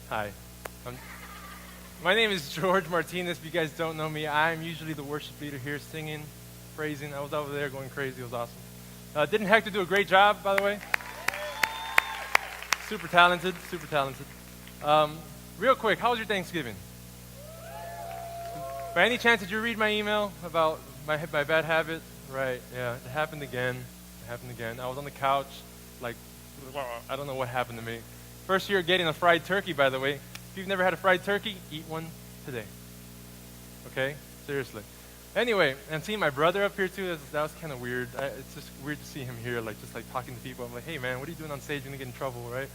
Hi. Um, my name is George Martinez. If you guys don't know me, I'm usually the worship leader here singing, praising. I was over there going crazy. It was awesome. Didn't Hector do a great job, by the way? Super talented, super talented. Real quick, how was your Thanksgiving? By any chance, did you read my email about my bad habit? Right, yeah, it happened again. It happened again. I was on the couch, like, I don't know what happened to me. First year getting a fried turkey, by the way. If you've never had a fried turkey, eat one today. Okay? Seriously. Anyway, and seeing my brother up here too, that was kind of weird. It's just weird to see him here, like just like talking to people. I'm like, hey man, what are you doing on stage? You're gonna get in trouble, right?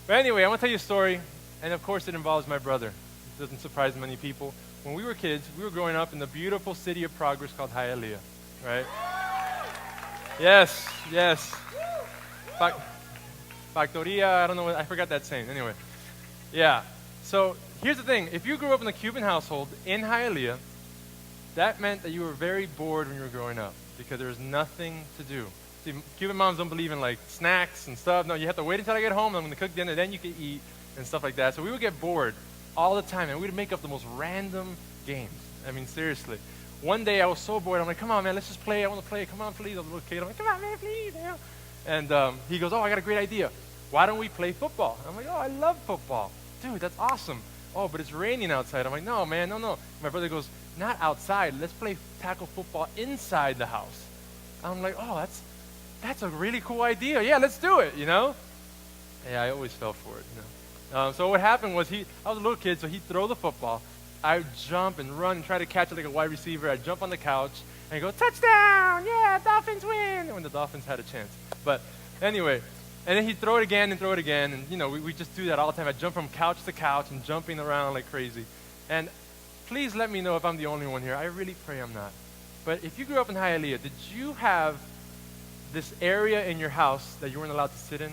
But anyway, I want to tell you a story, and of course it involves my brother. It doesn't surprise many people. When we were kids, we were growing up in the beautiful city of Progress called Hialeah, right? Yes, yes. Factoria, I don't know, I forgot that saying. Anyway, yeah. So here's the thing. If you grew up in a Cuban household in Hialeah, that meant that you were very bored when you were growing up because there was nothing to do. See, Cuban moms don't believe in like snacks and stuff. No, you have to wait until I get home. I'm going to cook dinner, then you can eat and stuff like that. So we would get bored all the time, and we'd make up the most random games. I mean, seriously. One day I was so bored. I'm like, come on, man, let's just play. I want to play. Come on, please. I was a little kid. I'm like, come on, man, please. Yeah. And he goes, oh, I got a great idea. Why don't we play football? I'm like, oh, I love football. Dude, that's awesome. Oh, but it's raining outside. I'm like, no, man, no. My brother goes, not outside. Let's play tackle football inside the house. I'm like, oh, that's a really cool idea. Yeah, let's do it, you know? Yeah, I always fell for it, you know. So what happened was I was a little kid, so he'd throw the football. I would jump and run and try to catch it like a wide receiver. I'd jump on the couch and go, touchdown! Yeah, Dolphins win! When the Dolphins had a chance. But anyway, and then he'd throw it again and throw it again. And, you know, we just do that all the time. I'd jump from couch to couch and jumping around like crazy. And please let me know if I'm the only one here. I really pray I'm not. But if you grew up in Hialeah, did you have this area in your house that you weren't allowed to sit in?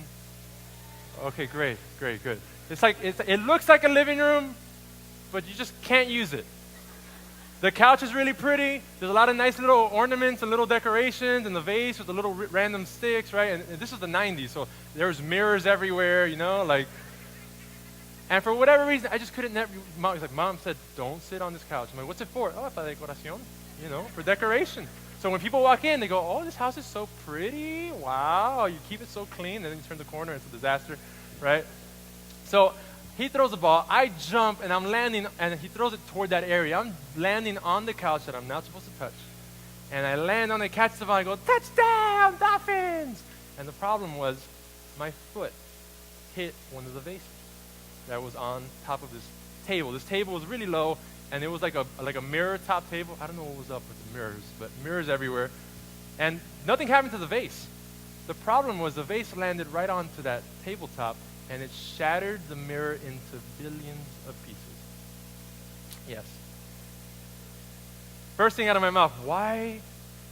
Okay, great, good. It looks like a living room, but you just can't use it. The couch is really pretty. There's a lot of nice little ornaments and little decorations, and the vase with the little random sticks, right? And this was the 90s, so there was mirrors everywhere, you know, like. And for whatever reason, I just couldn't. Mom said, don't sit on this couch. I'm like, what's it for? Oh, para decoración, you know, for decoration. So when people walk in, they go, oh, this house is so pretty. Wow, you keep it so clean. And then you turn the corner, it's a disaster, right? So he throws the ball. I jump, and I'm landing, and he throws it toward that area. I'm landing on the couch that I'm not supposed to touch. And I land on it, catch the ball, I go, touchdown, Dolphins! And the problem was my foot hit one of the vases that was on top of this table. This table was really low, and it was like a mirror top table. I don't know what was up with the mirrors, but mirrors everywhere. And nothing happened to the vase. The problem was the vase landed right onto that tabletop, and it shattered the mirror into billions of pieces. Yes. First thing out of my mouth, why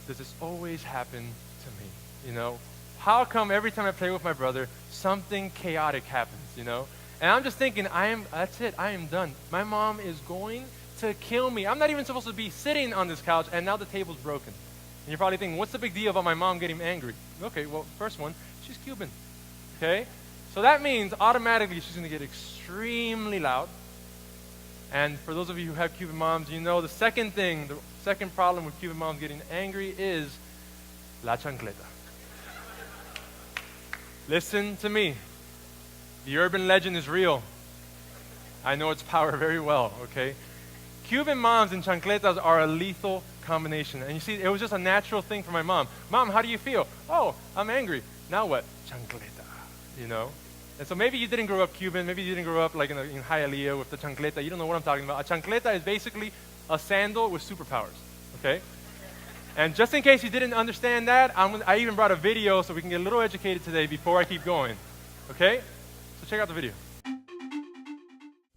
does this always happen to me? You know? How come every time I play with my brother, something chaotic happens, you know? And I'm just thinking, that's it, I am done. My mom is going to kill me. I'm not even supposed to be sitting on this couch, and now the table's broken. And you're probably thinking, what's the big deal about my mom getting angry? Okay, well, first one, she's Cuban, okay? So that means automatically she's going to get extremely loud. And for those of you who have Cuban moms, you know the second problem with Cuban moms getting angry is la chancleta. Listen to me. The urban legend is real. I know its power very well, okay? Cuban moms and chancletas are a lethal combination. And you see, it was just a natural thing for my mom. Mom, how do you feel? Oh, I'm angry. Now what? Chancleta, you know? And so maybe you didn't grow up Cuban. Maybe you didn't grow up like in Hialeah with the chancleta. You don't know what I'm talking about. A chancleta is basically a sandal with superpowers, okay? And just in case you didn't understand that, I even brought a video so we can get a little educated today before I keep going, okay? So check out the video.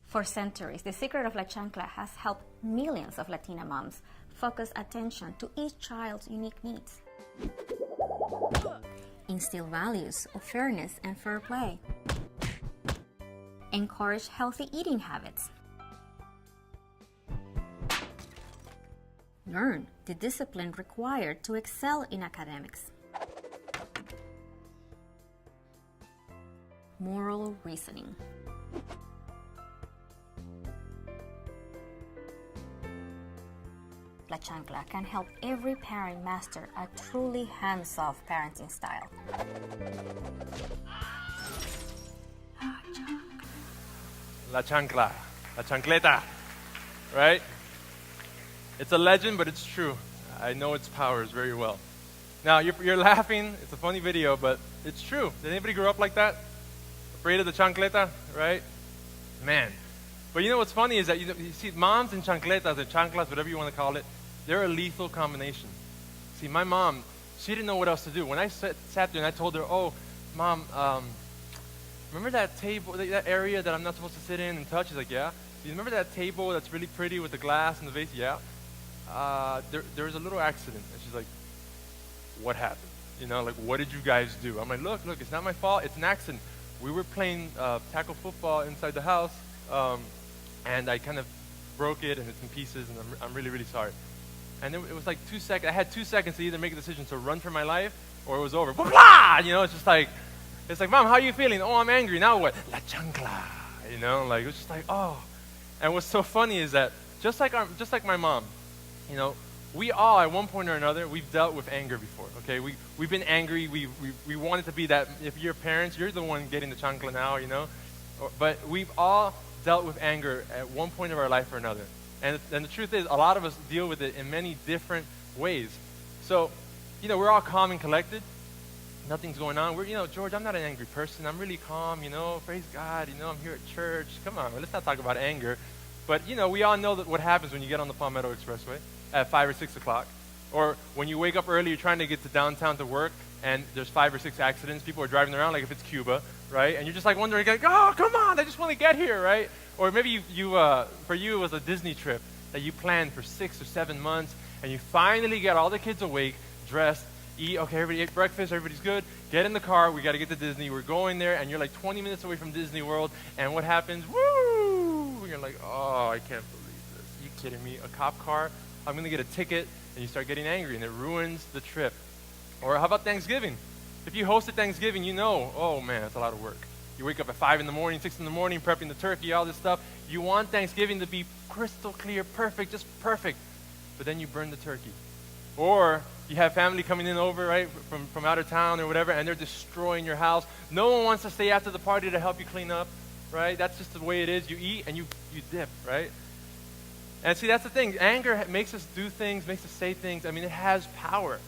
For centuries, the secret of La Chancla has helped millions of Latina moms focus attention to each child's unique needs. Instill values of fairness and fair play. Encourage healthy eating habits. Learn the discipline required to excel in academics. Moral reasoning. La Chancla can help every parent master a truly hands-off parenting style. La chancla, la chancleta, right? It's a legend, but it's true. I know its powers very well. Now, you're laughing. It's a funny video, but it's true. Did anybody grow up like that? Afraid of the chancleta, right? Man. But you know what's funny is that you see moms and chancletas and chanclas, whatever you want to call it, they're a lethal combination. See, my mom, she didn't know what else to do. When I sat there and I told her, oh, Mom, remember that table, that area that I'm not supposed to sit in and touch? She's like, yeah. Do you remember that table that's really pretty with the glass and the vase? Yeah. There was a little accident. And she's like, what happened? You know, like, what did you guys do? I'm like, look, it's not my fault. It's an accident. We were playing tackle football inside the house, and I kind of broke it, and it's in pieces, and I'm really, really sorry. And it was like 2 seconds. I had 2 seconds to either make a decision to run for my life, or it was over. Blah! You know, it's like, Mom, how are you feeling? Oh, I'm angry. Now what? La chancla. You know, like, it was just like, oh. And what's so funny is that just like my mom, you know, we all, at one point or another, we've dealt with anger before, okay? We've been angry. We wanted to be that. If you're parents, you're the one getting the chancla now, you know? But we've all dealt with anger at one point of our life or another. And the truth is, a lot of us deal with it in many different ways. So, you know, we're all calm and collected. Nothing's going on. You know, George, I'm not an angry person. I'm really calm, you know, praise God, you know, I'm here at church. Come on, let's not talk about anger. But, you know, we all know that what happens when you get on the Palmetto Expressway at 5 or 6 o'clock. Or when you wake up early, you're trying to get to downtown to work, and there's 5 or 6 accidents. People are driving around like if it's Cuba, right? And you're just like wondering, like, oh, come on, I just want to get here, right? Or maybe for you, it was a Disney trip that you planned for 6 or 7 months, and you finally get all the kids awake, dressed, eat, okay, everybody ate breakfast, everybody's good, get in the car, we got to get to Disney, we're going there, and you're like 20 minutes away from Disney World, and what happens? Woo! You're like, oh, I can't believe this. Are you kidding me? A cop car? I'm going to get a ticket, and you start getting angry, and it ruins the trip. Or how about Thanksgiving? If you hosted Thanksgiving, you know, oh man, it's a lot of work. You wake up at 5 in the morning, 6 in the morning, prepping the turkey, all this stuff. You want Thanksgiving to be crystal clear, perfect, just perfect. But then you burn the turkey. Or you have family coming in over, right, from out of town or whatever, and they're destroying your house. No one wants to stay after the party to help you clean up, right? That's just the way it is. You eat and you dip, right? And see, that's the thing. Anger makes us do things, makes us say things. I mean, it has power.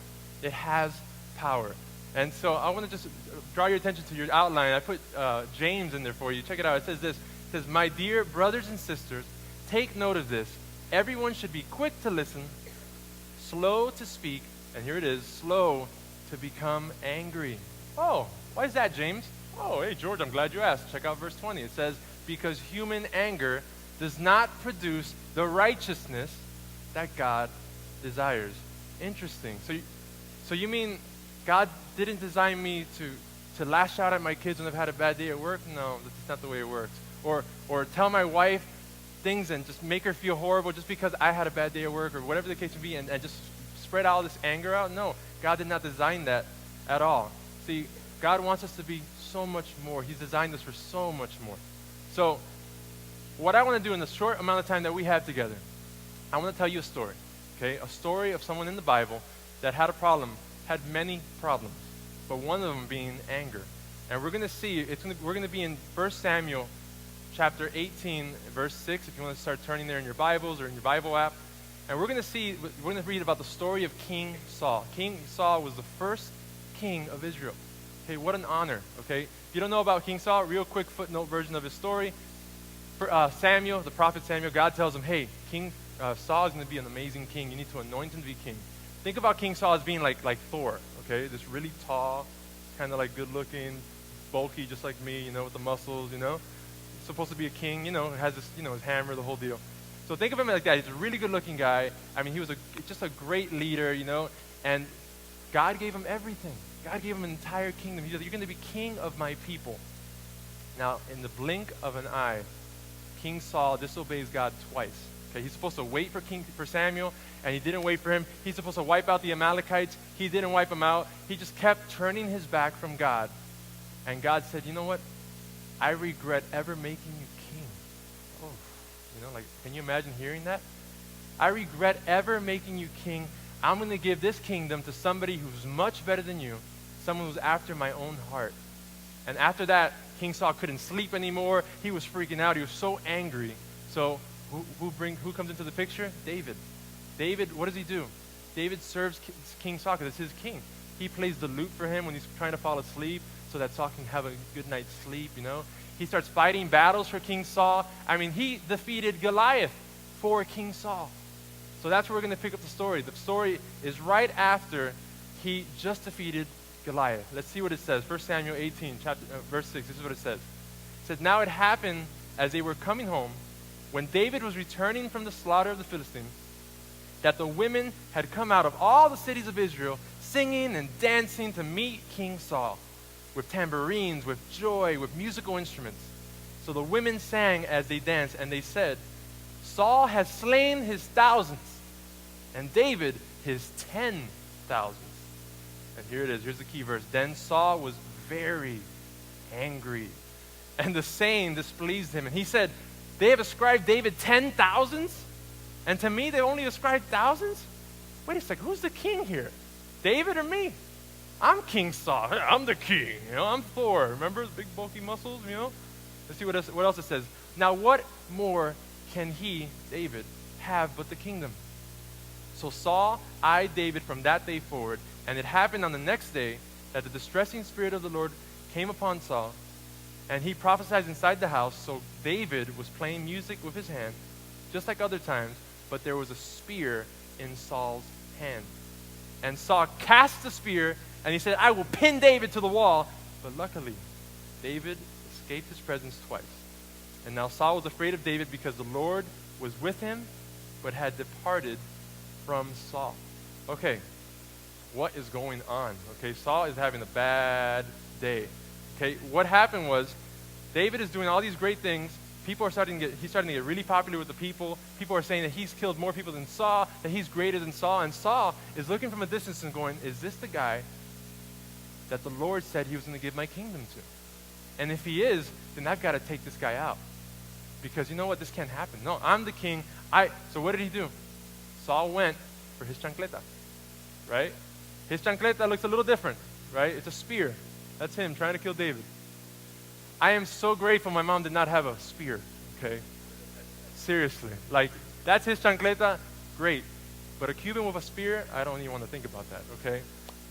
It has power. And so I want to just draw your attention to your outline. I put James in there for you. Check it out. It says this. It says, my dear brothers and sisters, take note of this. Everyone should be quick to listen, slow to speak, and here it is, slow to become angry. Oh, why is that, James? Oh, hey, George, I'm glad you asked. Check out verse 20. It says, because human anger does not produce the righteousness that God desires. Interesting. So you mean God didn't design me to lash out at my kids when they've had a bad day at work? No, that's not the way it works. Or tell my wife things and just make her feel horrible just because I had a bad day at work or whatever the case may be and just spread all this anger out? No, God did not design that at all. See, God wants us to be so much more. He's designed us for so much more. So what I want to do in the short amount of time that we have together, I want to tell you a story, okay? A story of someone in the Bible that had a problem, had many problems, but one of them being anger. And we're going to see, we're going to be in 1 Samuel chapter 18, verse 6, if you want to start turning there in your Bibles or in your Bible app. And we're going to read about the story of King Saul. King Saul was the first king of Israel. Okay, what an honor, okay? If you don't know about King Saul, real quick footnote version of his story. For Samuel, the prophet Samuel, God tells him, hey, King Saul is going to be an amazing king. You need to anoint him to be king. Think about King Saul as being like Thor, okay? This really tall, kind of like good-looking, bulky, just like me, you know, with the muscles, you know? Supposed to be a king, you know, has this, you know, his hammer, the whole deal. So think of him like that. He's a really good-looking guy. I mean, he was just a great leader, you know, and God gave him everything. God gave him an entire kingdom. He said, you're going to be king of my people. Now, in the blink of an eye, King Saul disobeys God twice. Okay, he's supposed to wait for Samuel, and he didn't wait for him. He's supposed to wipe out the Amalekites. He didn't wipe them out. He just kept turning his back from God. And God said, you know what? I regret ever making you king. Oh, you know, like, can you imagine hearing that? I regret ever making you king. I'm going to give this kingdom to somebody who's much better than you, someone who's after my own heart. And after that, King Saul couldn't sleep anymore. He was freaking out. He was so angry. So who comes into the picture? David. David, what does he do? David serves King Saul because it's his king. He plays the lute for him when he's trying to fall asleep so that Saul can have a good night's sleep, you know. He starts fighting battles for King Saul. I mean, he defeated Goliath for King Saul. So that's where we're going to pick up the story. The story is right after he just defeated Goliath. Let's see what it says. 1 Samuel 18, verse 6. This is what it says. It says, "Now it happened as they were coming home, when David was returning from the slaughter of the Philistines, that the women had come out of all the cities of Israel, singing and dancing to meet King Saul, with tambourines, with joy, with musical instruments. So the women sang as they danced, and they said, 'Saul has slain his thousands, and David his 10,000s.'" And here it is. Here's the key verse. "Then Saul was very angry, and the saying displeased him. And he said, 'They have ascribed David 10,000s, and to me they only ascribed thousands? Wait a second, who's the king here? David or me? I'm King Saul. I'm the king. You know, I'm Thor. Remember his big bulky muscles? You know. Let's see what else it says. Now what more can he, David, have but the kingdom? So Saul eyed David from that day forward, and it happened on the next day that the distressing spirit of the Lord came upon Saul, and he prophesied inside the house. So David was playing music with his hand, just like other times, but there was a spear in Saul's hand. And Saul cast the spear, and he said, 'I will pin David to the wall.' But luckily, David escaped his presence twice. And now Saul was afraid of David because the Lord was with him, but had departed from Saul." Okay, what is going on? Okay, Saul is having a bad day. Okay, what happened was David is doing all these great things. He's starting to get really popular with the people. People are saying that he's killed more people than Saul, that he's greater than Saul. And Saul is looking from a distance and going, "Is this the guy that the Lord said he was going to give my kingdom to? And if he is, then I've got to take this guy out. Because you know what? This can't happen. No, I'm the king. So what did he do? Saul went for his chancleta, right? His chancleta looks a little different, right? It's a spear. That's him trying to kill David. I am so grateful my mom did not have a spear, okay? Seriously. Like, that's his chancleta, great. But a Cuban with a spear, I don't even want to think about that, okay?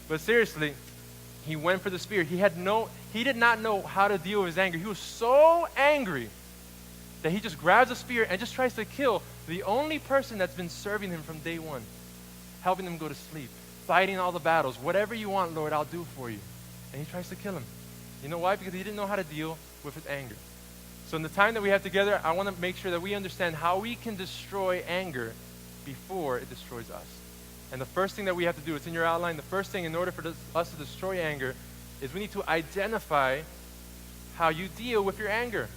But seriously, he went for the spear. He did not know how to deal with his anger. He was so angry that he just grabs a spear and just tries to kill the only person that's been serving him from day one, helping him go to sleep, fighting all the battles. Whatever you want, Lord, I'll do for you. And he tries to kill him. You know why? Because he didn't know how to deal with his anger. So in the time that we have together, I want to make sure that we understand how we can destroy anger before it destroys us. And the first thing that we have to do, it's in your outline, the first thing in order for us to destroy anger is we need to identify how you deal with your anger.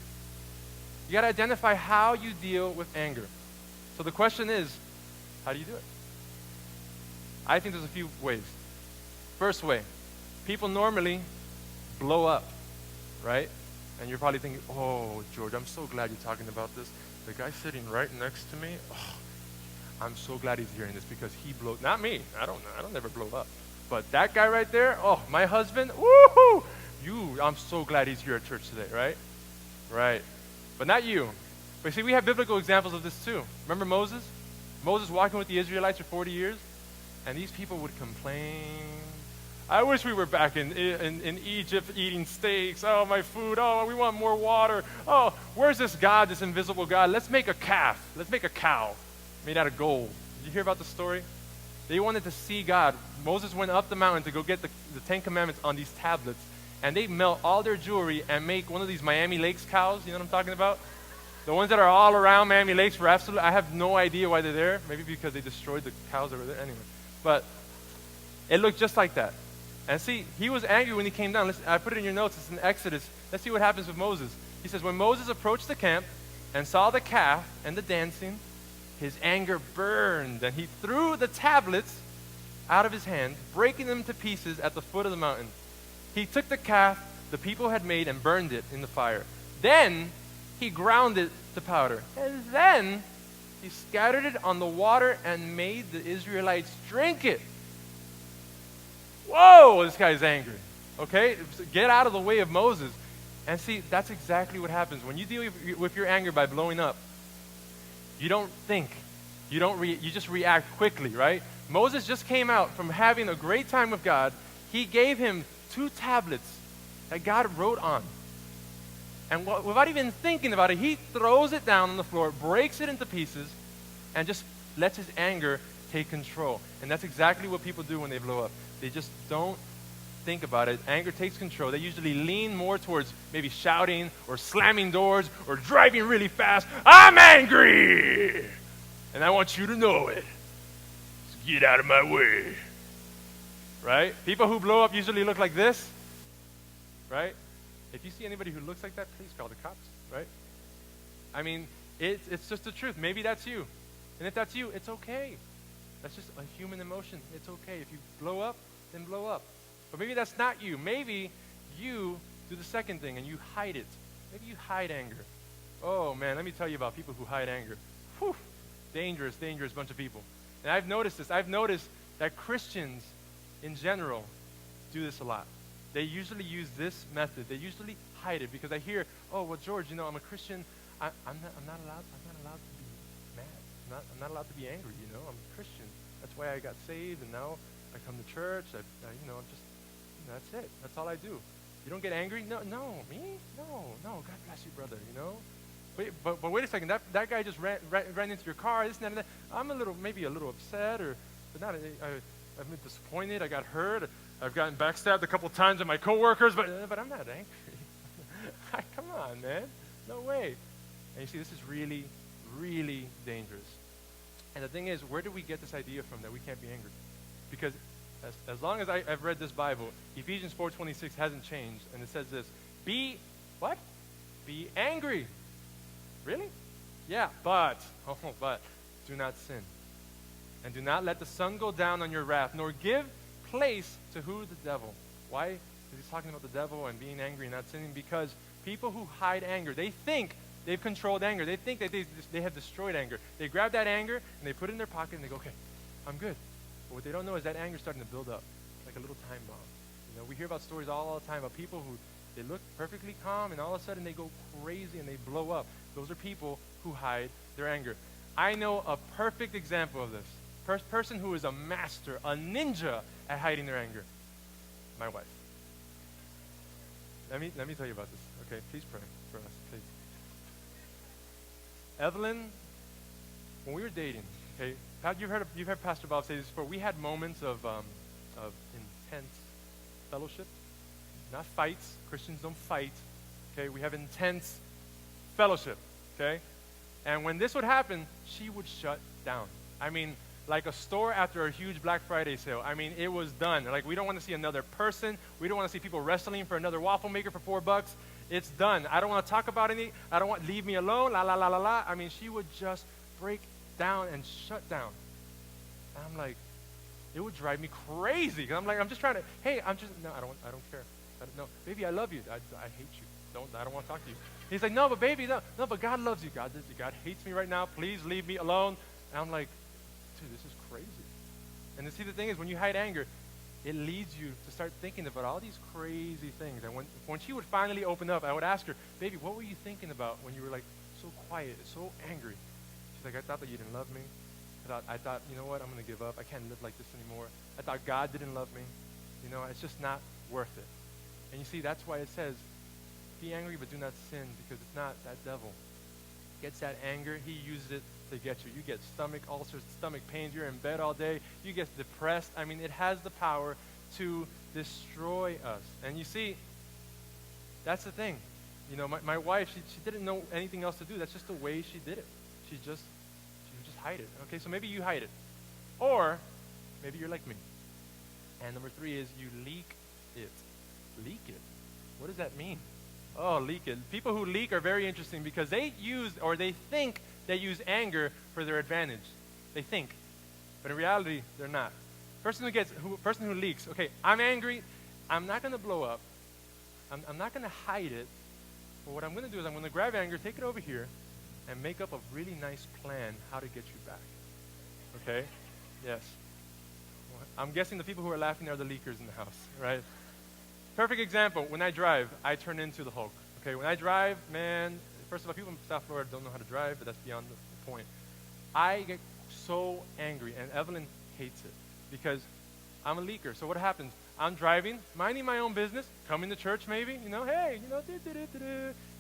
You got to identify how you deal with anger. So the question is, how do you do it? I think there's a few ways. First way, people normally blow up, right? And you're probably thinking, "Oh, George, I'm so glad you're talking about this. The guy sitting right next to me, I'm so glad he's hearing this because he blows." Not me. I don't ever blow up. But that guy right there, my husband, woohoo! I'm so glad he's here at church today, right? Right. But not you. But see, we have biblical examples of this too. Remember Moses? Moses walking with the Israelites for 40 years, and these people would complain. "I wish we were back in Egypt eating steaks. Oh, my food. Oh, we want more water. Oh, where's this God, this invisible God? Let's make a calf. Let's make a cow made out of gold." Did you hear about the story? They wanted to see God. Moses went up the mountain to go get the 10 Commandments on these tablets, and they melt all their jewelry and make one of these Miami Lakes cows. You know what I'm talking about? The ones that are all around Miami Lakes were absolutely, I have no idea why they're there. Maybe because they destroyed the cows over there. Anyway, but it looked just like that. And see, he was angry when he came down. I put it in your notes. It's in Exodus. Let's see what happens with Moses. He says, when Moses approached the camp and saw the calf and the dancing, his anger burned, and he threw the tablets out of his hand, breaking them to pieces at the foot of the mountain. He took the calf the people had made and burned it in the fire. Then he ground it to powder. And then he He scattered it on the water and made the Israelites drink it. Whoa, this guy's angry. Okay, get out of the way of Moses. And see, that's exactly what happens. When you deal with your anger by blowing up, you don't think. You just react quickly, right? Moses just came out from having a great time with God. He gave him 2 tablets that God wrote on. And without even thinking about it, he throws it down on the floor, breaks it into pieces, and just lets his anger take control. And that's exactly what people do when they blow up. They just don't think about it. Anger takes control. They usually lean more towards maybe shouting or slamming doors or driving really fast. I'm angry! And I want you to know it. So get out of my way. Right? People who blow up usually look like this. Right? If you see anybody who looks like that, please call the cops, right? I mean, it's just the truth. Maybe that's you. And if that's you, it's okay. That's just a human emotion. It's okay. If you blow up, then blow up. But maybe that's not you. Maybe you do the second thing and you hide it. Maybe you hide anger. Oh, man, let me tell you about people who hide anger. Whew. Dangerous, dangerous bunch of people. And I've noticed this. I've noticed that Christians in general do this a lot. They usually use this method. They usually hide it because I hear, oh, well, George, I'm a Christian. I'm not allowed to be mad. I'm not allowed to be angry. I'm a Christian. That's why I got saved, and now I come to church. That's it. That's all I do. You don't get angry? No, me? No. God bless you, brother. But wait a second. That guy just ran into your car. This and that. I'm maybe a little upset, but not. I've been disappointed. I got hurt. I've gotten backstabbed a couple times by my coworkers, but I'm not angry. Come on, man. No way. And you see, this is really, really dangerous. And the thing is, where do we get this idea from that we can't be angry? Because as long as I've read this Bible, Ephesians 4:26 hasn't changed, and it says this: Be what? Be angry. Really? Yeah, but do not sin. And do not let the sun go down on your wrath, nor give place to who? The devil. Why? Because he's talking about the devil and being angry and not sinning. Because people who hide anger, they think they've controlled anger. They think that they have destroyed anger. They grab that anger and they put it in their pocket and they go, okay, I'm good. But what they don't know is that anger is starting to build up like a little time bomb. We hear about stories all the time about people who they look perfectly calm and all of a sudden they go crazy and they blow up. Those are people who hide their anger. I know a perfect example of this. Person who is a master, a ninja at hiding their anger. My wife. Let me tell you about this. Okay, please pray for us, please. Evelyn, when we were dating, okay, you've heard Pastor Bob say this before. We had moments of intense fellowship, not fights. Christians don't fight. Okay, we have intense fellowship. Okay, and when this would happen, she would shut down. I mean, like a store after a huge Black Friday sale. I mean, it was done. Like, we don't want to see another person. We don't want to see people wrestling for another waffle maker for $4. It's done. I don't want to talk about any. Leave me alone. La, la, la, la, la. I mean, she would just break down and shut down. And I'm like, it would drive me crazy. I'm just trying to, hey, I don't care. No, baby, I love you. I hate you. I don't want to talk to you. He's like, no, but baby, no, but God loves you. God hates me right now. Please leave me alone. And I'm like, dude, this is crazy. And to see, the thing is, when you hide anger, it leads you to start thinking about all these crazy things. And when she would finally open up, I would ask her, baby, what were you thinking about when you were like so quiet, so angry? She's like, I thought that you didn't love me. I thought, you know what, I'm going to give up. I can't live like this anymore. I thought God didn't love me. It's just not worth it. And you see, that's why it says, be angry, but do not sin, because it's not that devil. Gets that anger, he uses it to get you. You get stomach ulcers, stomach pains, you're in bed all day, you get depressed. I mean, it has the power to destroy us. And you see, that's the thing. My wife, she didn't know anything else to do. That's just the way she did it. She would just hide it. Okay, so maybe you hide it. Or maybe you're like me. And number 3 is you leak it. Leak it. What does that mean? Oh, leak it. People who leak are very interesting because they think they use anger for their advantage. They think. But in reality, they're not. Person who leaks, okay, I'm angry. I'm not going to blow up. I'm not going to hide it. But what I'm going to do is I'm going to grab anger, take it over here, and make up a really nice plan how to get you back. Okay? Yes. I'm guessing the people who are laughing are the leakers in the house, right? Perfect example. When I drive, I turn into the Hulk. Okay? When I drive, man, first of all, people in South Florida don't know how to drive, but that's beyond the point. I get so angry, and Evelyn hates it because I'm a leaker. So what happens? I'm driving, minding my own business, coming to church maybe, hey,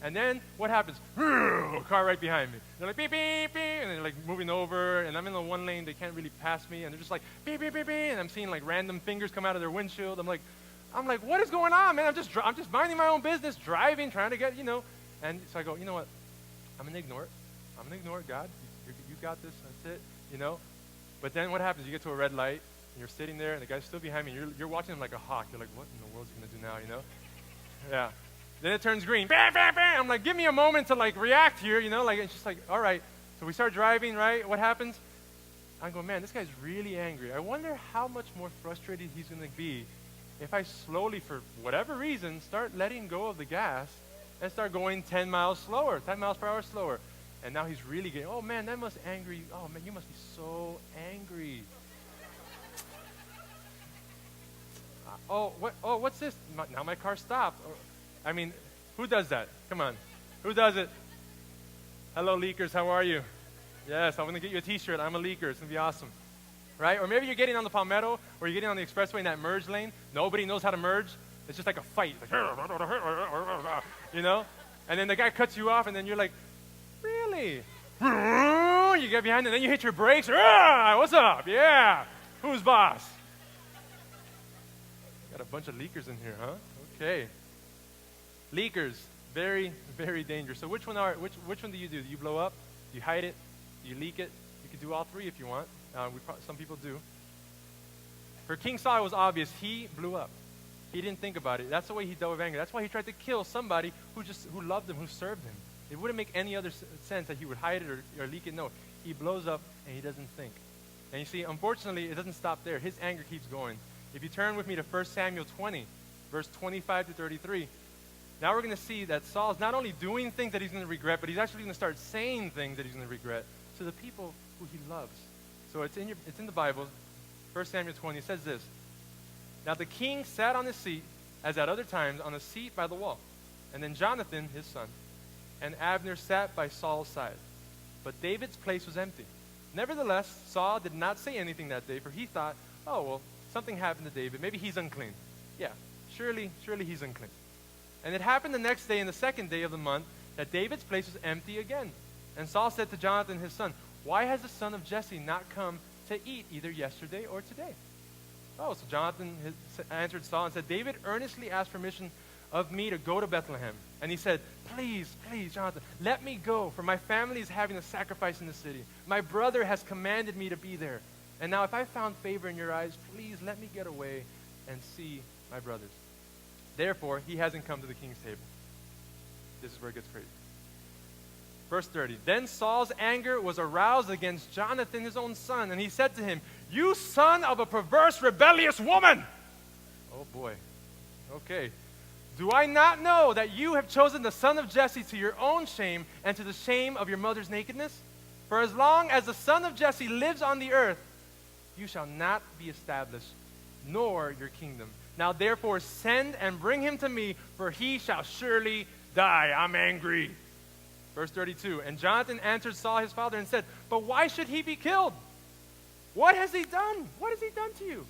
and then what happens? A car right behind me. They're like, beep, beep, beep, and they're like moving over, and I'm in the one lane, they can't really pass me, and they're just like, beep, beep, beep, beep, and I'm seeing like random fingers come out of their windshield. I'm like, what is going on, man? I'm just minding my own business, driving, trying to get, and so I go, you know what? I'm going to ignore it. I'm going to ignore it, God. You got this, that's it, But then what happens? You get to a red light, and you're sitting there, and the guy's still behind me, and you're watching him like a hawk. You're like, what in the world is he going to do now, Yeah. Then it turns green. Bam, bam, bam. I'm like, give me a moment to like react here, like it's just like, all right. So we start driving, right? What happens? I go, man, this guy's really angry. I wonder how much more frustrated he's going to be if I slowly, for whatever reason, start letting go of the gas and start going 10 miles per hour slower. And now he's really getting, oh man, that must angry. Oh man, you must be so angry. What's this? Now my car stopped. I mean, who does that? Come on. Who does it? Hello, leakers. How are you? Yes, I'm going to get you a t-shirt. I'm a leaker. It's going to be awesome. Right? Or maybe you're getting on the Palmetto, or you're getting on the expressway in that merge lane. Nobody knows how to merge. It's just like a fight. Like, And then the guy cuts you off, and then you're like, really? You get behind, and then you hit your brakes. What's up? Yeah. Who's boss? Got a bunch of leakers in here, huh? Okay. Leakers, very, very dangerous. So which one do you do? Do you blow up? Do you hide it? Do you leak it? You could do all three if you want. Some people do. For King Saul, it was obvious. He blew up. He didn't think about it. That's the way he dealt with anger. That's why he tried to kill somebody who loved him, who served him. It wouldn't make any other sense that he would hide it or leak it. No, he blows up and he doesn't think. And you see, unfortunately, it doesn't stop there. His anger keeps going. If you turn with me to 1 Samuel 20, verse 25 to 33, now we're going to see that Saul's not only doing things that he's going to regret, but he's actually going to start saying things that he's going to regret to the people who he loves. So it's in the Bible. 1 Samuel 20 says this. Now the king sat on his seat, as at other times, on a seat by the wall. And then Jonathan, his son, and Abner sat by Saul's side. But David's place was empty. Nevertheless, Saul did not say anything that day, for he thought, oh, well, something happened to David. Maybe he's unclean. Yeah, surely he's unclean. And it happened the next day, in the second day of the month, that David's place was empty again. And Saul said to Jonathan, his son, why has the son of Jesse not come to eat either yesterday or today? Oh, so Jonathan answered Saul and said, David earnestly asked permission of me to go to Bethlehem. And he said, please, Jonathan, let me go, for my family is having a sacrifice in the city. My brother has commanded me to be there. And now if I found favor in your eyes, please let me get away and see my brothers. Therefore, he hasn't come to the king's table. This is where it gets crazy. Verse 30, then Saul's anger was aroused against Jonathan, his own son, and he said to him, you son of a perverse, rebellious woman. Oh boy. Okay. Do I not know that you have chosen the son of Jesse to your own shame and to the shame of your mother's nakedness? For as long as the son of Jesse lives on the earth, you shall not be established, nor your kingdom. Now therefore send and bring him to me, for he shall surely die. I'm angry. Verse 32, and Jonathan answered Saul his father and said, but why should he be killed? What has he done? What has he done to you?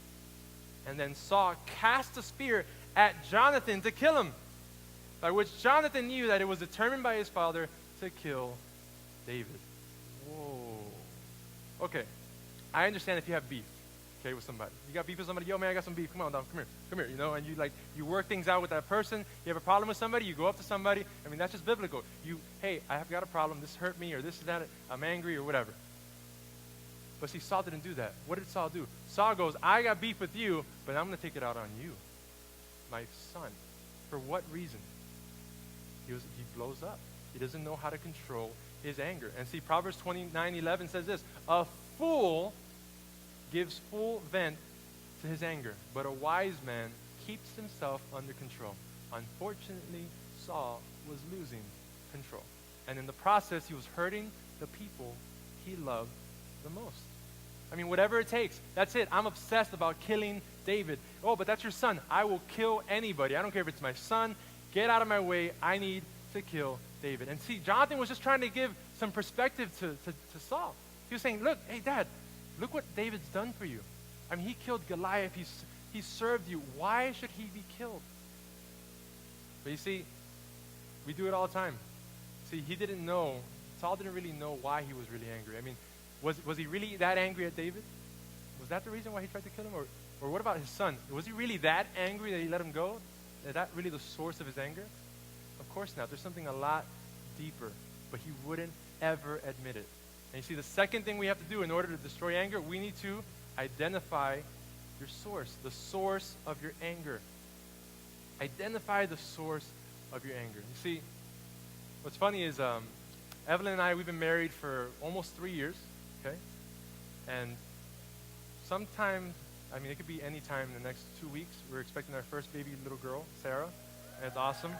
And then Saul cast a spear at Jonathan to kill him, by which Jonathan knew that it was determined by his father to kill David. Whoa. Okay, I understand if you have beef, okay, with somebody. You got beef with somebody, yo man, I got some beef, come on, Dom, come here, and you work things out with that person. You have a problem with somebody, you go up to somebody. I mean, that's just biblical. Hey, I have got a problem, this hurt me, or this is that, I'm angry, or whatever. But see, Saul didn't do that. What did Saul do? Saul goes, I got beef with you, but I'm going to take it out on you, my son. For what reason? He blows up. He doesn't know how to control his anger. And see, Proverbs 29:11 says this, a fool gives full vent to his anger, but a wise man keeps himself under control. Unfortunately, Saul was losing control. And in the process, he was hurting the people he loved the most. I mean, whatever it takes. That's it. I'm obsessed about killing David. Oh, but that's your son. I will kill anybody. I don't care if it's my son. Get out of my way. I need to kill David. And see, Jonathan was just trying to give some perspective to Saul. He was saying, look, hey, Dad, look what David's done for you. I mean, he killed Goliath. He served you. Why should he be killed? But you see, we do it all the time. See, he didn't know, Saul didn't really know why he was really angry. I mean, was he really that angry at David? Was that the reason why he tried to kill him? Or what about his son? Was he really that angry that he let him go? Is that really the source of his anger? Of course not. There's something a lot deeper, but he wouldn't ever admit it. And you see, the second thing we have to do in order to destroy anger, we need to identify your source, the source of your anger. Identify the source of your anger. You see, what's funny is Evelyn and I, we've been married for almost 3 years, okay? And sometime, I mean, it could be any time in the next 2 weeks, we're expecting our first baby little girl, Sarah, and it's awesome.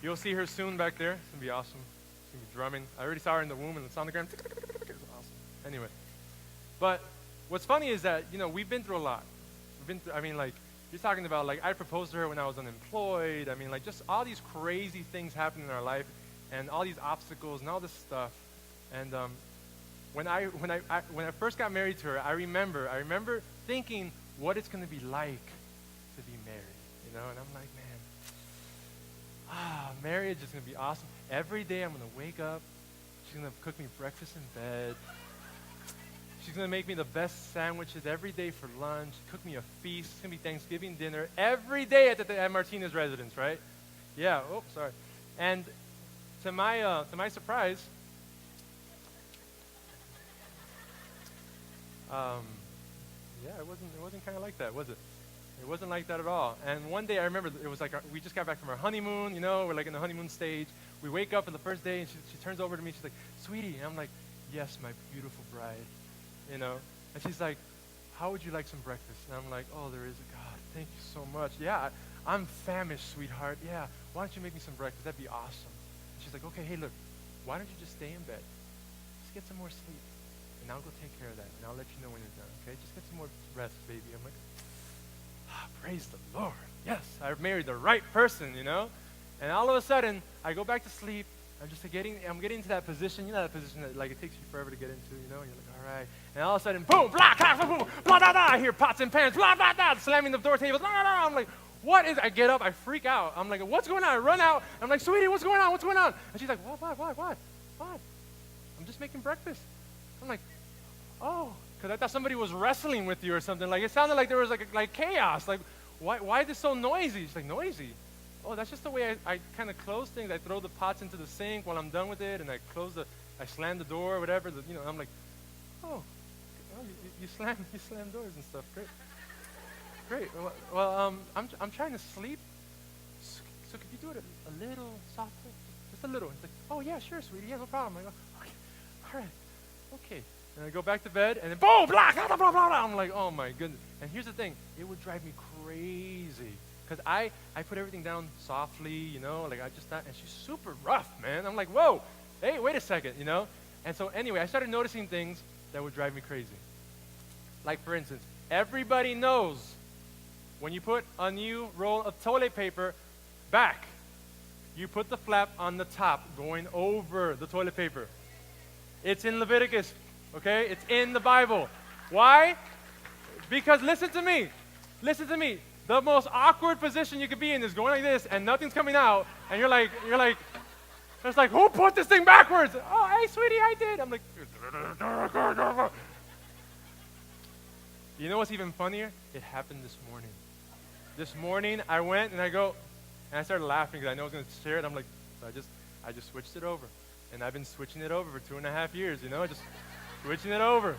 You'll see her soon back there. It's going to be awesome. It's going to be drumming. I already saw her in the womb and the sonogram. It's awesome. Anyway. But what's funny is that, you know, we've been through a lot. We've been through, I mean, like, you're talking about, like, I proposed to her when I was unemployed. I mean, like, just all these crazy things happening in our life and all these obstacles and all this stuff. And when I first got married to her, I remember thinking what it's going to be like to be married, you know? And I'm like, man, marriage is going to be awesome. Every day I'm going to wake up. She's going to cook me breakfast in bed. She's going to make me the best sandwiches every day for lunch, cook me a feast. It's going to be Thanksgiving dinner every day at Martinez residence, right? Yeah, oh, sorry. And to my surprise, it wasn't kind of like that, was it? It wasn't like that at all. And one day I remember it was like we just got back from our honeymoon, you know, we're like in the honeymoon stage. We wake up on the first day and she turns over to me, she's like, sweetie, and I'm like, yes, my beautiful bride, you know. And she's like, how would you like some breakfast? And I'm like, oh, there is a God, thank you so much. Yeah, I'm famished, sweetheart. Yeah, why don't you make me some breakfast? That'd be awesome. And she's like, okay, hey, look, why don't you just stay in bed? Just get some more sleep. And I'll go take care of that. And I'll let you know when you're done, okay? Just get some more rest, baby. I'm like, praise the Lord. Yes, I've married the right person, you know? And all of a sudden, I go back to sleep. I'm getting into that position, you know, that position that, like, it takes you forever to get into, you know? And you're like, all right. And all of a sudden, boom, blah, blah, blah, blah, blah, blah, blah. I hear pots and pans, blah, blah, blah, slamming the door tables, blah, blah, blah. I'm like, what is, I get up, I freak out. I'm like, what's going on? I run out. I'm like, sweetie, what's going on? What's going on? And she's like, what? I'm just making breakfast. I'm like, oh, because I thought somebody was wrestling with you or something. Like, it sounded like there was like chaos. Like, why is this so noisy? She's like, noisy? Oh, that's just the way I kind of close things. I throw the pots into the sink while I'm done with it, and I slam the door or whatever. You know, I'm like, oh, you slam doors and stuff. Great. Well, I'm trying to sleep. So could you do it a little softer? Just a little. It's like, oh yeah, sure, sweetie. Yeah, no problem. I go, okay, all right, okay. And I go back to bed, and then boom, blah, blah, blah, blah, blah. I'm like, oh my goodness. And here's the thing, it would drive me crazy. Because I put everything down softly, you know, like and she's super rough, man. I'm like, whoa, hey, wait a second, you know. And so anyway, I started noticing things that would drive me crazy. Like, for instance, everybody knows when you put a new roll of toilet paper back, you put the flap on the top going over the toilet paper. It's in Leviticus. Okay, it's in the Bible. Why? Because listen to me. The most awkward position you could be in is going like this and nothing's coming out, and you're like, it's like, who put this thing backwards? Oh, hey, sweetie, I did. I'm like, you know what's even funnier? It happened this morning. This morning, I went and I started laughing because I know I was going to share it. I'm like, so I just switched it over, and I've been switching it over for 2.5 years. You know, just switching it over.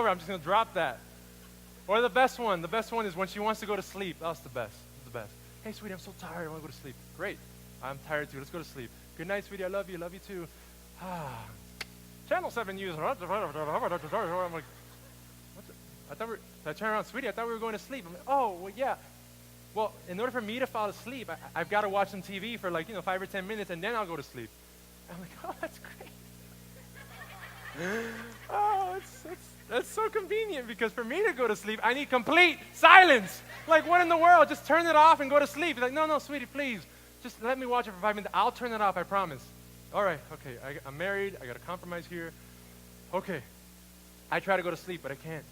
I'm just going to drop that. Or the best one is when she wants to go to sleep. That's the best. Hey, sweetie, I'm so tired. I want to go to sleep. Great. I'm tired too. Let's go to sleep. Good night, sweetie. I love you. Love you too. Channel 7 News. I'm like, I turn around, sweetie, I thought we were going to sleep. I'm like, oh, well, yeah. well, in order for me to fall asleep, I've got to watch some TV for 5 or 10 minutes, and then I'll go to sleep. I'm like, oh, that's great. Oh, that's so convenient, because for me to go to sleep, I need complete silence. Like, what in the world? Just turn it off and go to sleep. He's like, no, sweetie, please. Just let me watch it for 5 minutes. I'll turn it off, I promise. All right, okay, I'm married. I got to compromise here. Okay. I try to go to sleep, but I can't.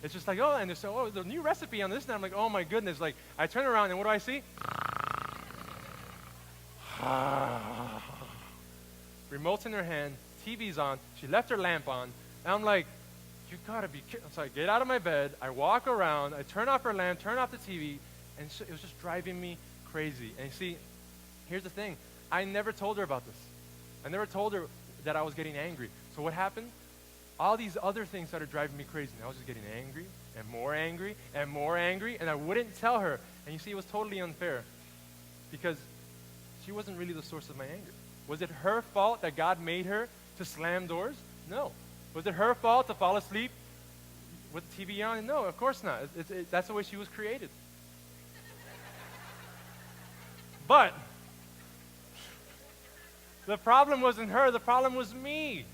It's just like, and there's the new recipe on this, and I'm like, oh my goodness. Like, I turn around, and what do I see? Remote's in her hand, TV's on, she left her lamp on, and I'm like, you gotta be kidding. So I get out of my bed, I walk around, I turn off her lamp, turn off the TV, and it was just driving me crazy. And you see, here's the thing, I never told her about this. I never told her that I was getting angry. So what happened? All these other things started driving me crazy. And I was just getting angry, and more angry, and more angry, and I wouldn't tell her. And you see, it was totally unfair, because she wasn't really the source of my anger. Was it her fault that God made her to slam doors? No. Was it her fault to fall asleep with the TV on? No, of course not. That's the way she was created. But the problem wasn't her. The problem was me.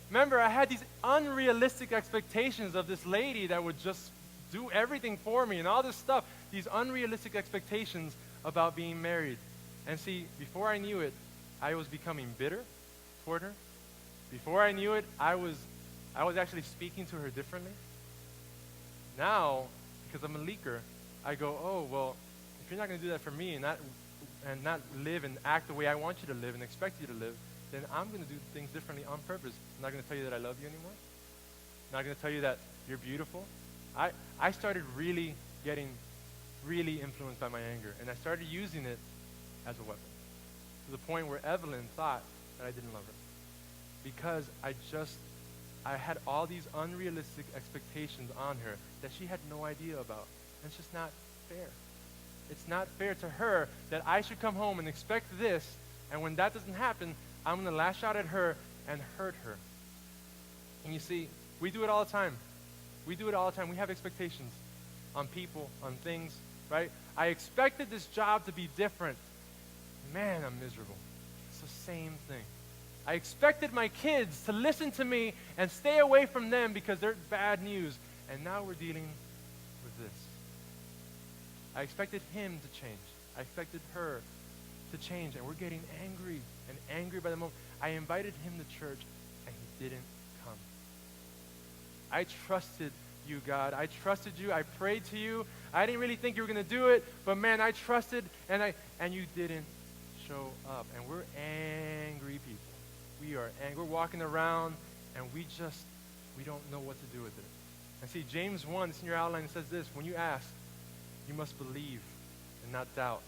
Remember, I had these unrealistic expectations of this lady that would just do everything for me and all this stuff. These unrealistic expectations about being married. And see, before I knew it, I was becoming bitter toward her. Before I knew it, I was actually speaking to her differently. Now, because I'm a leaker, I go, oh, well, if you're not going to do that for me and not live and act the way I want you to live and expect you to live, then I'm going to do things differently on purpose. I'm not going to tell you that I love you anymore. I'm not going to tell you that you're beautiful. I started really getting really influenced by my anger, and I started using it as a weapon, to the point where Evelyn thought that I didn't love her, because I had all these unrealistic expectations on her that she had no idea about. And it's just not fair. It's not fair to her that I should come home and expect this, and when that doesn't happen, I'm going to lash out at her and hurt her. And you see, we do it all the time. We do it all the time. We have expectations on people, on things, right? I expected this job to be different. Man, I'm miserable. It's the same thing. I expected my kids to listen to me and stay away from them because they're bad news. And now we're dealing with this. I expected him to change. I expected her to change. And we're getting angry and angry by the moment. I invited him to church and he didn't come. I trusted you, God. I trusted you. I prayed to you. I didn't really think you were going to do it, but man, I trusted, and you didn't show up. And we're angry people. We are angry. We're walking around, and we don't know what to do with it. And see, James 1, it's in your outline, it says this: when you ask, you must believe and not doubt.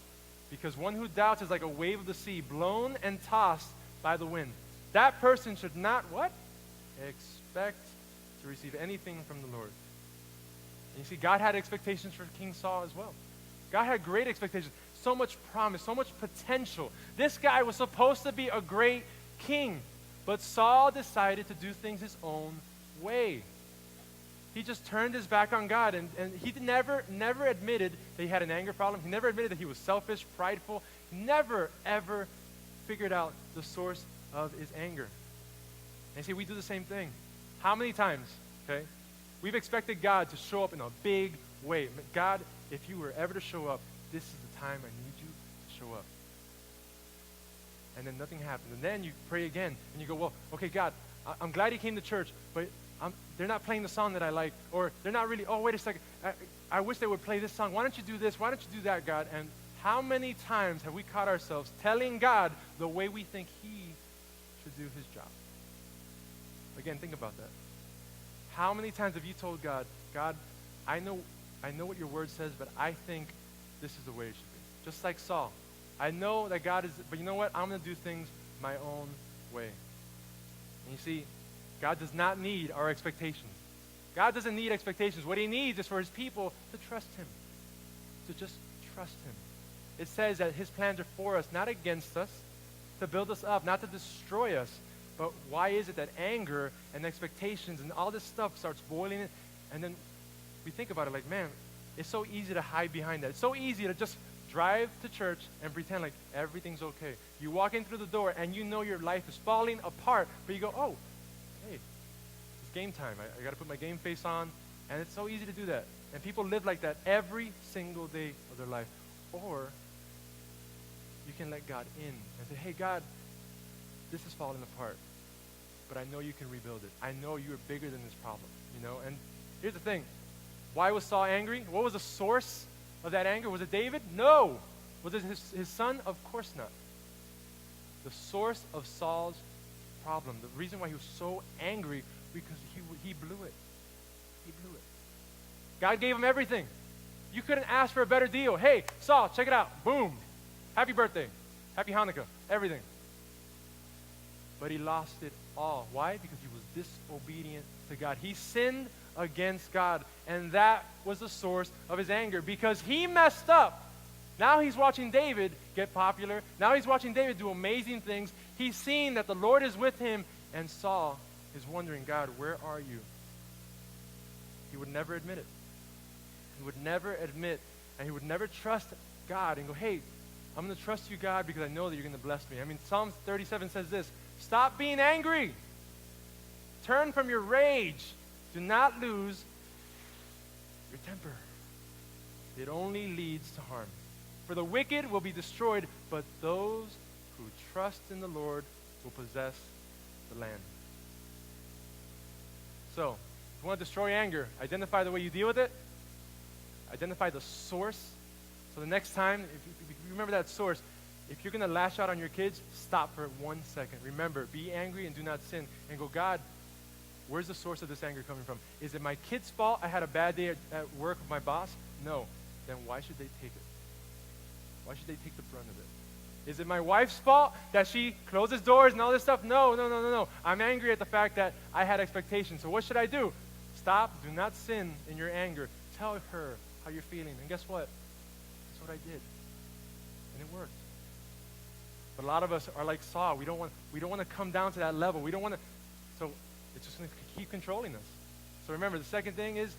Because one who doubts is like a wave of the sea, blown and tossed by the wind. That person should not, what? Expect to receive anything from the Lord. And you see, God had expectations for King Saul as well. God had great expectations, so much promise, so much potential. This guy was supposed to be a great king, but Saul decided to do things his own way. He just turned his back on God, and he never admitted that he had an anger problem. He never admitted that he was selfish, prideful. He never, ever figured out the source of his anger. And see, we do the same thing. How many times, okay, we've expected God to show up in a big way. God, if you were ever to show up, this is the time I need you to show up. And then nothing happens. And then you pray again, and you go, well, okay, God, I'm glad you came to church, but they're not playing the song that I like, or they're not really, oh, wait a second, I wish they would play this song. Why don't you do this? Why don't you do that, God? And how many times have we caught ourselves telling God the way we think he should do his job? Again, think about that. How many times have you told God, God, I know what your word says, but I think this is the way it should be. Just like Saul. I know that God is, but you know what? I'm going to do things my own way. And you see, God does not need our expectations. God doesn't need expectations. What he needs is for his people to trust him. To just trust him. It says that his plans are for us, not against us, to build us up, not to destroy us. But why is it that anger and expectations and all this stuff starts boiling? And then we think about it like, man, it's so easy to hide behind that. It's so easy to just drive to church and pretend like everything's okay. You walk in through the door and you know your life is falling apart, but you go, oh, hey, it's game time. I got to put my game face on, and it's so easy to do that. And people live like that every single day of their life. Or you can let God in and say, hey, God, this is falling apart, but I know you can rebuild it. I know you're bigger than this problem, you know? And here's the thing. Why was Saul angry? What was the source of that anger? Was it David? No. Was it his son? Of course not. The source of Saul's problem, the reason why he was so angry, because he blew it. He blew it. God gave him everything. You couldn't ask for a better deal. Hey, Saul, check it out. Boom. Happy birthday. Happy Hanukkah. Everything. But he lost it all. Why? Because he was disobedient to God. He sinned against God. And that was the source of his anger, because he messed up. Now he's watching David get popular. Now he's watching David do amazing things. He's seeing that the Lord is with him. And Saul is wondering, God, where are you? He would never admit it. He would never admit, and he would never trust God and go, hey, I'm going to trust you, God, because I know that you're going to bless me. I mean, Psalm 37 says this, stop being angry. Turn from your rage. Do not lose your temper. It only leads to harm. For the wicked will be destroyed, but those who trust in the Lord will possess the land. So, if you want to destroy anger, identify the way you deal with it. Identify the source. So the next time, if you remember that source, if you're going to lash out on your kids, stop for 1 second. Remember, be angry and do not sin. And go, God, where's the source of this anger coming from? Is it my kid's fault I had a bad day at work with my boss? No. Then why should they take it? Why should they take the brunt of it? Is it my wife's fault that she closes doors and all this stuff? No. I'm angry at the fact that I had expectations. So what should I do? Stop. Do not sin in your anger. Tell her how you're feeling. And guess what? That's what I did. And it worked. But a lot of us are like Saul. We don't want to come down to that level. We don't want to. So it's just going to keep controlling us. So remember, the second thing is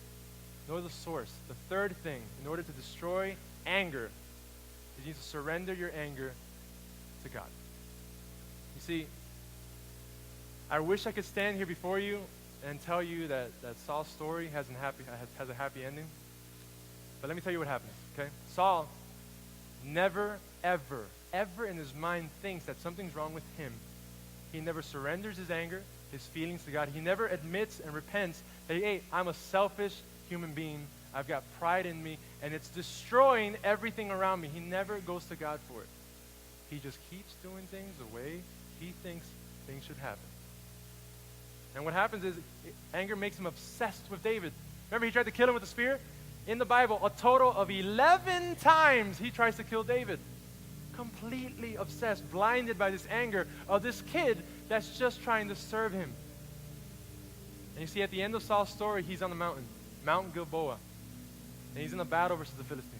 know the source. The third thing, in order to destroy anger, is you need to surrender your anger to God. You see, I wish I could stand here before you and tell you that Saul's story has a happy ending. But let me tell you what happens, okay? Saul never, ever in his mind thinks that something's wrong with him. He never surrenders his anger, his feelings to God. He never admits and repents that, hey, I'm a selfish human being. I've got pride in me, and it's destroying everything around me. He never goes to God for it. He just keeps doing things the way he thinks things should happen. And what happens is anger makes him obsessed with David. Remember, he tried to kill him with a spear? In the Bible, a total of 11 times he tries to kill David. Completely obsessed, blinded by this anger of this kid that's just trying to serve him. And you see, at the end of Saul's story, he's on the mountain, Mount Gilboa. And he's in a battle versus the Philistines.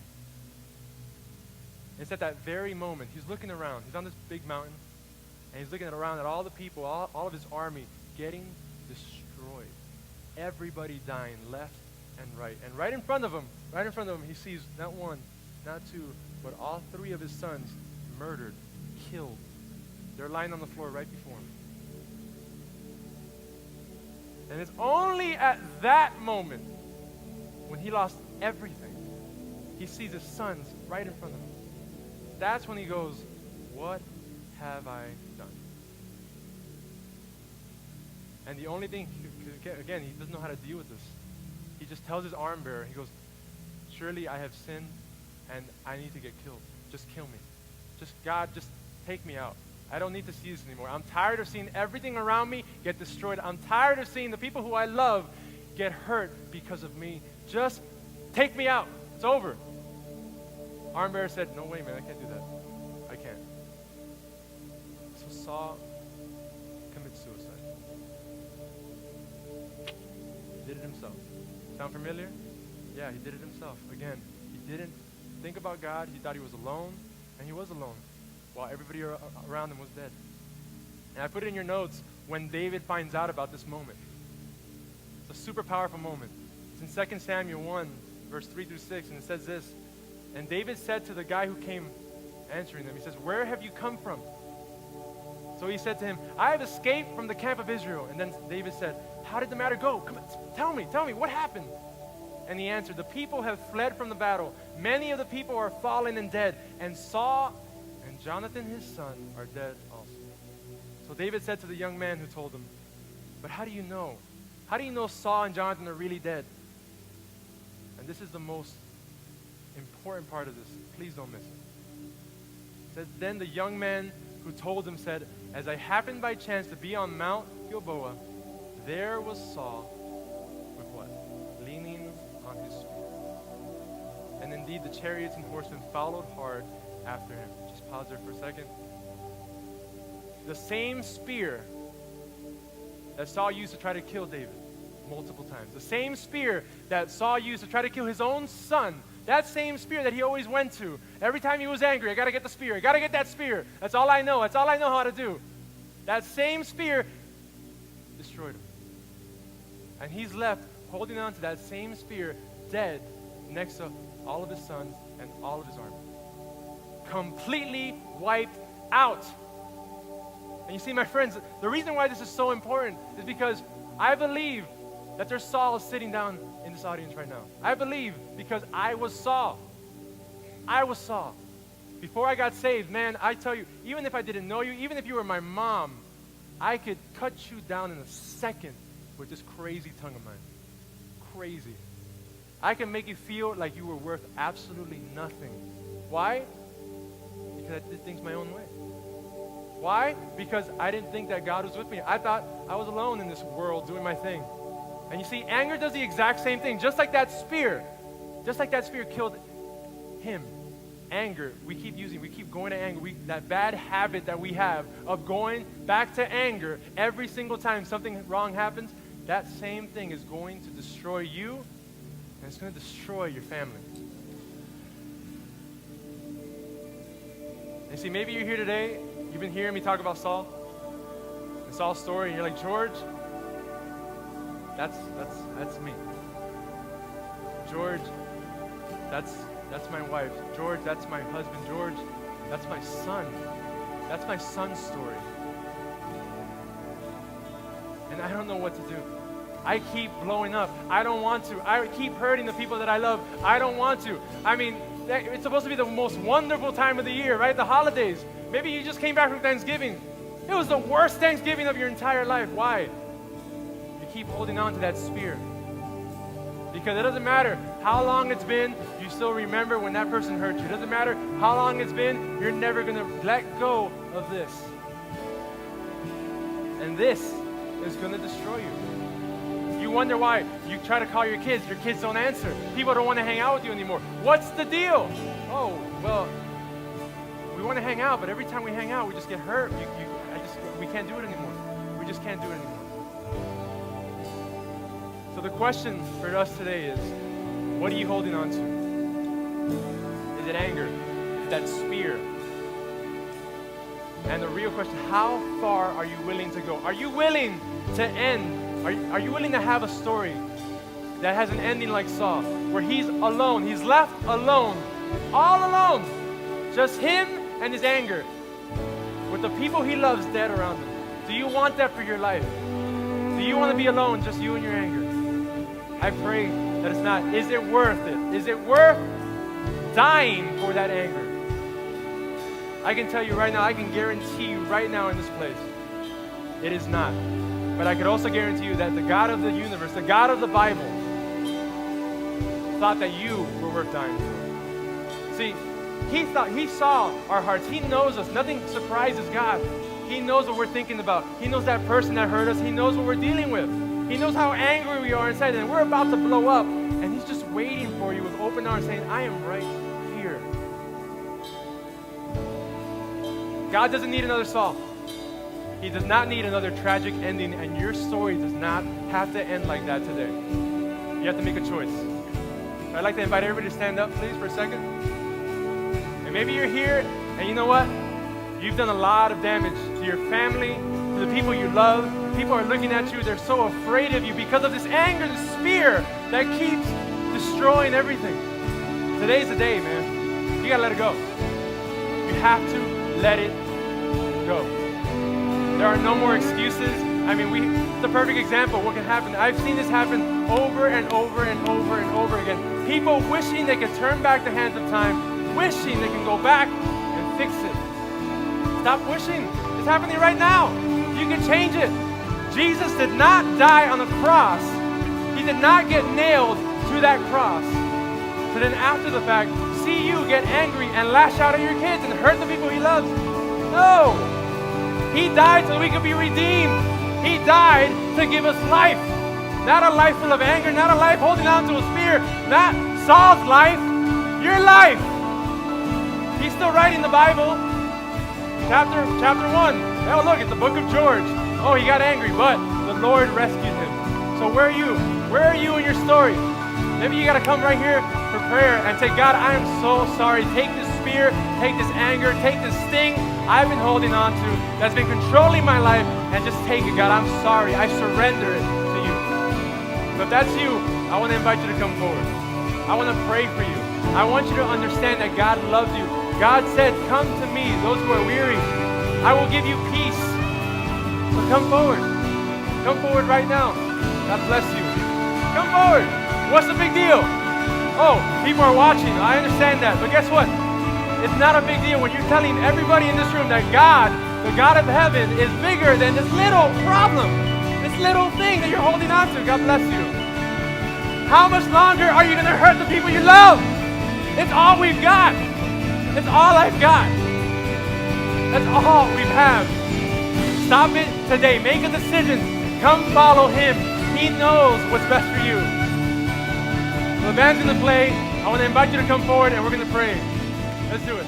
And it's at that very moment, he's looking around. He's on this big mountain, and he's looking around at all the people, all of his army getting destroyed. Everybody dying left and right. And right in front of him, he sees not one, not two, but all three of his sons murdered, killed. They're lying on the floor right before him. And it's only at that moment, when he lost everything, he sees his sons right in front of him. That's when he goes, what have I done? And the only thing, again, he doesn't know how to deal with this. He just tells his arm bearer, he goes, surely I have sinned and I need to get killed. Just kill me. God, just take me out. I don't need to see this anymore. I'm tired of seeing everything around me get destroyed. I'm tired of seeing the people who I love get hurt because of me. Just take me out. It's over. Arm bearer said, no way, man, I can't do that. I can't. So Saul commits suicide. He did it himself. Sound familiar? Yeah, he did it himself. Again, he didn't think about God. He thought he was alone, and he was alone, while everybody around him was dead. And I put it in your notes when David finds out about this moment. It's a super powerful moment. It's in 2 Samuel 1, verse 3 through 6, and it says this. And David said to the guy who came answering them, he says, where have you come from? So he said to him, I have escaped from the camp of Israel. And then David said, how did the matter go? Come on, tell me, what happened? And he answered, the people have fled from the battle. Many of the people are fallen and dead. And Saul and Jonathan his son are dead also. So David said to the young man who told him, but how do you know? How do you know Saul and Jonathan are really dead? And this is the most important part of this. Please don't miss it. It says, then the young man who told him said, as I happened by chance to be on Mount Gilboa, there was Saul with what? Leaning on his spear. And indeed the chariots and horsemen followed hard after him. Just pause there for a second. The same spear that Saul used to try to kill David multiple times. The same spear that Saul used to try to kill his own son. That same spear that he always went to. Every time he was angry, I got to get the spear. I got to get that spear. That's all I know. That's all I know how to do. That same spear destroyed him. And he's left holding on to that same spear, dead, next to all of his sons and all of his army. Completely wiped out. And you see, my friends, the reason why this is so important is because I believe that there's Saul sitting down in this audience right now. I believe because I was Saul. I was Saul. Before I got saved, man, I tell you, even if I didn't know you, even if you were my mom, I could cut you down in a second with this crazy tongue of mine. Crazy. I can make you feel like you were worth absolutely nothing. Why? Because I did things my own way. Why? Because I didn't think that God was with me. I thought I was alone in this world doing my thing. And you see, anger does the exact same thing. Just like that spear killed him. Anger, we keep going to anger. That bad habit that we have of going back to anger every single time something wrong happens, that same thing is going to destroy you, and it's going to destroy your family. And see, maybe you're here today, you've been hearing me talk about Saul, and Saul's story, and you're like, George, that's me. George, that's my wife. George, that's my husband. George, that's my son. That's my son's story. And I don't know what to do. I keep blowing up. I don't want to. I keep hurting the people that I love. I don't want to. I mean, it's supposed to be the most wonderful time of the year, right? The holidays. Maybe you just came back from Thanksgiving. It was the worst Thanksgiving of your entire life. Why? You keep holding on to that spear. Because it doesn't matter how long it's been, you still remember when that person hurt you. It doesn't matter how long it's been, you're never going to let go of this. And this is going to destroy you. You wonder why. You try to call your kids don't answer. People don't want to hang out with you anymore. What's the deal? Oh, well, we want to hang out, but every time we hang out, we just get hurt. We can't do it anymore. We just can't do it anymore. So the question for us today is, what are you holding on to? Is it anger? Is that spear? And the real question, how far are you willing to go? Are you willing to end? Are you willing to have a story that has an ending like Saul, where he's alone, he's left alone, all alone, just him and his anger, with the people he loves dead around him? Do you want that for your life? Do you want to be alone, just you and your anger? I pray that it's not. Is it worth it? Is it worth dying for that anger? I can tell you right now, I can guarantee you right now in this place, it is not. But I could also guarantee you that the God of the universe, the God of the Bible, thought that you were worth dying for. See, he saw our hearts. He knows us. Nothing surprises God. He knows what we're thinking about. He knows that person that hurt us. He knows what we're dealing with. He knows how angry we are inside, and we're about to blow up, and he's just waiting for you with open arms saying, I am right here. God doesn't need another Saul. He does not need another tragic ending, and your story does not have to end like that today. You have to make a choice. I'd like to invite everybody to stand up, please, for a second. And maybe you're here, and you know what? You've done a lot of damage to your family, to the people you love. People are looking at you. They're so afraid of you because of this anger, this fear that keeps destroying everything. Today's the day, man. You gotta let it go. You have to let it go. There are no more excuses. I mean, it's the perfect example of what can happen. I've seen this happen over and over and over and over again. People wishing they could turn back the hands of time, wishing they can go back and fix it. Stop wishing. It's happening right now. You can change it. Jesus did not die on the cross. He did not get nailed to that cross. So then after the fact, see you get angry and lash out at your kids and hurt the people he loves. No. He died so we could be redeemed. He died to give us life. Not a life full of anger, not a life holding on to a spear, not Saul's life, your life. He's still writing the Bible. Chapter 1. Oh, look, it's the book of George. Oh, he got angry, but the Lord rescued him. So where are you? Where are you in your story? Maybe you got to come right here for prayer and say, God, I am so sorry. Take this spear, take this anger, take this sting I've been holding on to that's been controlling my life, and just take it, God. I'm sorry. I surrender it to you. So if that's you, I want to invite you to come forward. I want to pray for you. I want you to understand that God loves you. God said, come to me, those who are weary. I will give you peace. So come forward. Come forward right now. God bless you. Come forward. What's the big deal? Oh, people are watching. I understand that. But guess what? It's not a big deal when you're telling everybody in this room that God, the God of heaven, is bigger than this little problem, this little thing that you're holding on to. God bless you. How much longer are you going to hurt the people you love? It's all we've got. It's all I've got. That's all we have. Stop it today. Make a decision. Come follow him. He knows what's best for you. So the band's going to play. I want to invite you to come forward and we're going to pray. Let's do it.